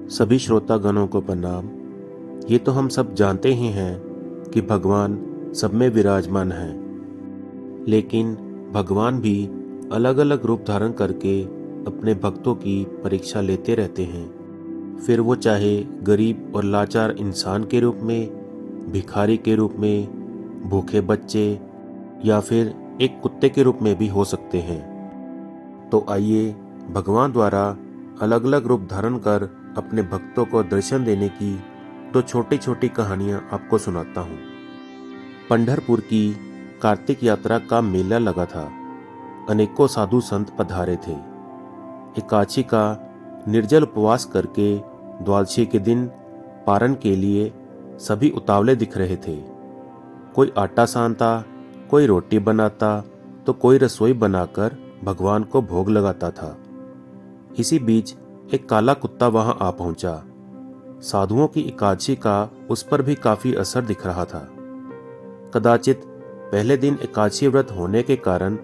सभी श्रोतागणों को प्रणाम। ये तो हम सब जानते ही हैं कि भगवान सब में विराजमान हैं, लेकिन भगवान भी अलग अलग रूप धारण करके अपने भक्तों की परीक्षा लेते रहते हैं। फिर वो चाहे गरीब और लाचार इंसान के रूप में, भिखारी के रूप में, भूखे बच्चे या फिर एक कुत्ते के रूप में भी हो सकते हैं। तो आइए भगवान द्वारा अलग अलग रूप धारण कर अपने भक्तों को दर्शन देने की दो छोटी छोटी कहानियां आपको सुनाता हूँ। पंढरपुर की कार्तिक यात्रा का मेला लगा था। अनेकों साधु संत पधारे थे। एकादशी का निर्जल उपवास करके द्वादशी के दिन पारण के लिए सभी उतावले दिख रहे थे। कोई आटा सानता, कोई रोटी बनाता, तो कोई रसोई बनाकर भगवान को भोग लगाता था। इसी बीच एक काला कुत्ता वहां आ पहुंचा। साधुओं की एकादशी का उस पर भी काफी असर दिख रहा था। कदाचित पहले दिन एकादशी व्रत होने के कारण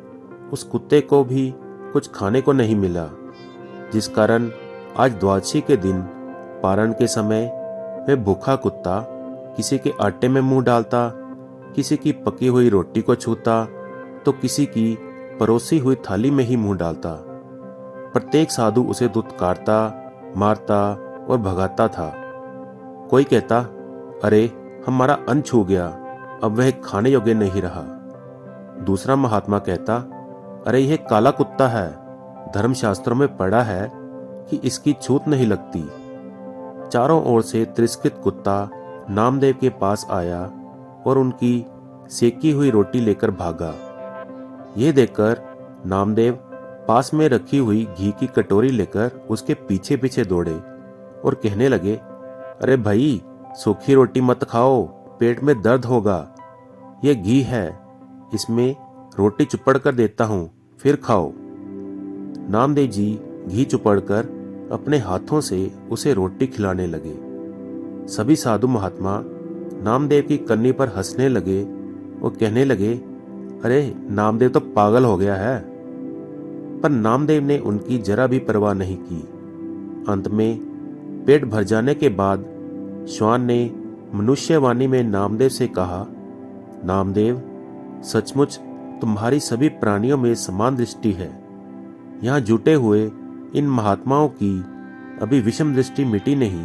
उस कुत्ते को भी कुछ खाने को नहीं मिला, जिस कारण आज द्वादशी के दिन पारण के समय वह भूखा कुत्ता किसी के आटे में मुंह डालता, किसी की पकी हुई रोटी को छूता, तो किसी की परोसी हुई थाली में ही मुंह डालता। प्रत्येक साधु उसे दुत्कारता, मारता और भगाता था। कोई कहता, अरे हमारा अन्न छू गया, अब वह खाने योग्य नहीं रहा। दूसरा महात्मा कहता, अरे यह काला कुत्ता है, धर्मशास्त्रों में पढ़ा है कि इसकी छूत नहीं लगती। चारों ओर से तिरस्कृत कुत्ता नामदेव के पास आया और उनकी सेकी हुई रोटी लेकर भागा। यह देखकर नामदेव पास में रखी हुई घी की कटोरी लेकर उसके पीछे पीछे दौड़े और कहने लगे, अरे भाई, सूखी रोटी मत खाओ, पेट में दर्द होगा। यह घी है, इसमें रोटी चुपड़ कर देता हूं, फिर खाओ। नामदेव जी घी चुपड़कर अपने हाथों से उसे रोटी खिलाने लगे। सभी साधु महात्मा नामदेव की करनी पर हंसने लगे और कहने लगे, अरे नामदेव तो पागल हो गया है। पर नामदेव ने उनकी जरा भी परवाह नहीं की। अंत में पेट भर जाने के बाद श्वान ने मनुष्यवाणी में नामदेव से कहा, नामदेव, सचमुच तुम्हारी सभी प्राणियों में समान दृष्टि है। यहाँ जुटे हुए इन महात्माओं की अभी विषम दृष्टि मिटी नहीं,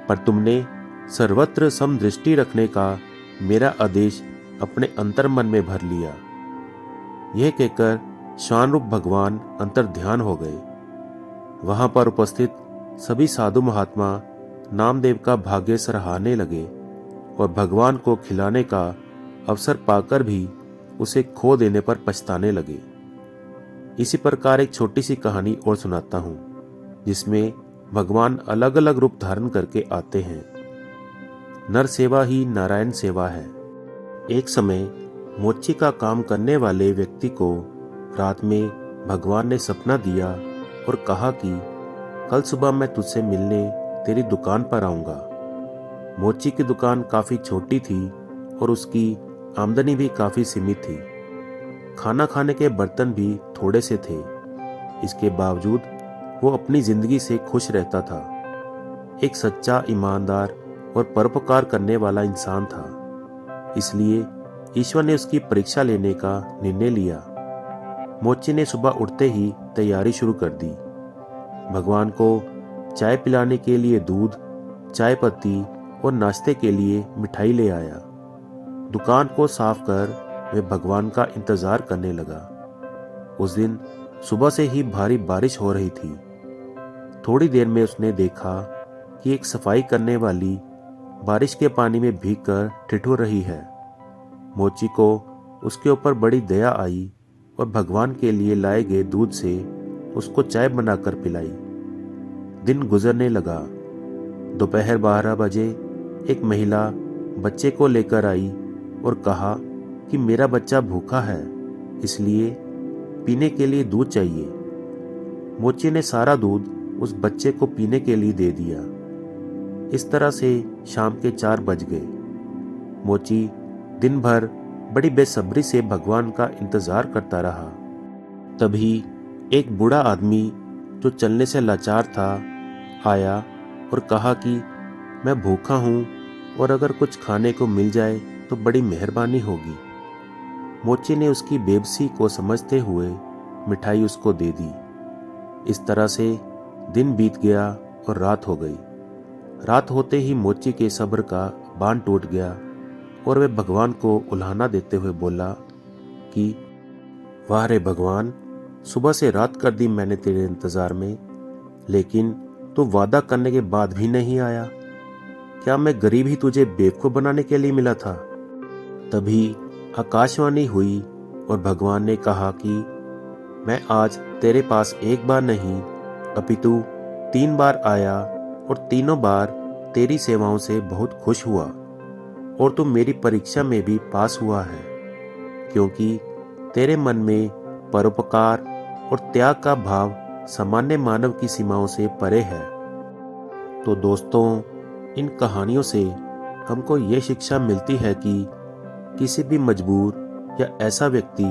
पर तुमने सर्वत्र सम दृष्टि रखने का मेरा आदेश अपने अंतर्मन में भर लिया। यह कहकर श्वान रूप भगवान अंतर ध्यान हो गए। वहां पर उपस्थित सभी साधु महात्मा नामदेव का भाग्य सराहने लगे और भगवान को खिलाने का अवसर पाकर भी उसे खो देने पर पछताने लगे। इसी प्रकार एक छोटी सी कहानी और सुनाता हूं, जिसमें भगवान अलग अलग रूप धारण करके आते हैं। नर सेवा ही नारायण सेवा है। एक समय मोची का काम करने वाले व्यक्ति को रात में भगवान ने सपना दिया और कहा कि कल सुबह मैं तुझसे मिलने तेरी दुकान पर आऊंगा। मोची की दुकान काफी छोटी थी और उसकी आमदनी भी काफी सीमित थी। खाना खाने के बर्तन भी थोड़े से थे। इसके बावजूद वो अपनी जिंदगी से खुश रहता था। एक सच्चा, ईमानदार और परोपकार करने वाला इंसान था। इसलिए ईश्वर ने उसकी परीक्षा लेने का निर्णय लिया। मोची ने सुबह उठते ही तैयारी शुरू कर दी। भगवान को चाय पिलाने के लिए दूध, चाय पत्ती और नाश्ते के लिए मिठाई ले आया। दुकान को साफ कर वह भगवान का इंतजार करने लगा। उस दिन सुबह से ही भारी बारिश हो रही थी। थोड़ी देर में उसने देखा कि एक सफाई करने वाली बारिश के पानी में भीगकर ठिठुर रही है। मोची को उसके ऊपर बड़ी दया आई और भगवान के लिए लाए गए दूध से उसको चाय बनाकर पिलाई। दिन गुजरने लगा। दोपहर 12 बजे एक महिला बच्चे को लेकर आई और कहा कि मेरा बच्चा भूखा है, इसलिए पीने के लिए दूध चाहिए। मोची ने सारा दूध उस बच्चे को पीने के लिए दे दिया। इस तरह से शाम के 4 बज गए। मोची दिन भर बड़ी बेसब्री से भगवान का इंतजार करता रहा। तभी एक बूढ़ा आदमी जो चलने से लाचार था आया और कहा कि मैं भूखा हूँ और अगर कुछ खाने को मिल जाए तो बड़ी मेहरबानी होगी। मोची ने उसकी बेबसी को समझते हुए मिठाई उसको दे दी। इस तरह से दिन बीत गया और रात हो गई। रात होते ही मोची के सब्र का बांध टूट गया और वे भगवान को उल्हाना देते हुए बोला कि वाह रे भगवान, सुबह से रात कर दी मैंने तेरे इंतजार में, लेकिन तू वादा करने के बाद भी नहीं आया। क्या मैं गरीब ही तुझे बेवकूफ बनाने के लिए मिला था? तभी आकाशवाणी हुई और भगवान ने कहा कि मैं आज तेरे पास एक बार नहीं अपितु 3 बार आया और तीनों बार तेरी सेवाओं से बहुत खुश हुआ और तू मेरी परीक्षा में भी पास हुआ है, क्योंकि तेरे मन में परोपकार और त्याग का भाव सामान्य मानव की सीमाओं से परे है। तो दोस्तों, इन कहानियों से हमको ये शिक्षा मिलती है कि किसी भी मजबूर या ऐसा व्यक्ति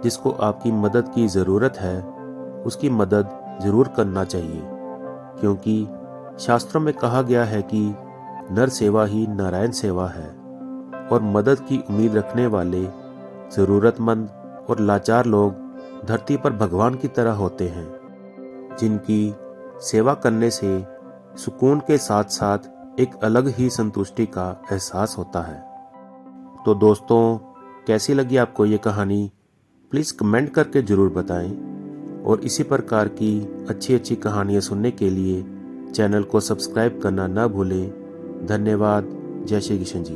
जिसको आपकी मदद की ज़रूरत है, उसकी मदद ज़रूर करना चाहिए, क्योंकि शास्त्रों में कहा गया है कि नर सेवा ही नारायण सेवा है और मदद की उम्मीद रखने वाले ज़रूरतमंद और लाचार लोग धरती पर भगवान की तरह होते हैं, जिनकी सेवा करने से सुकून के साथ साथ एक अलग ही संतुष्टि का एहसास होता है। तो दोस्तों, कैसी लगी आपको ये कहानी? प्लीज़ कमेंट करके ज़रूर बताएं और इसी प्रकार की अच्छी अच्छी कहानियाँ सुनने के लिए चैनल को सब्सक्राइब करना ना भूलें। धन्यवाद। जय श्री कृष्ण जी।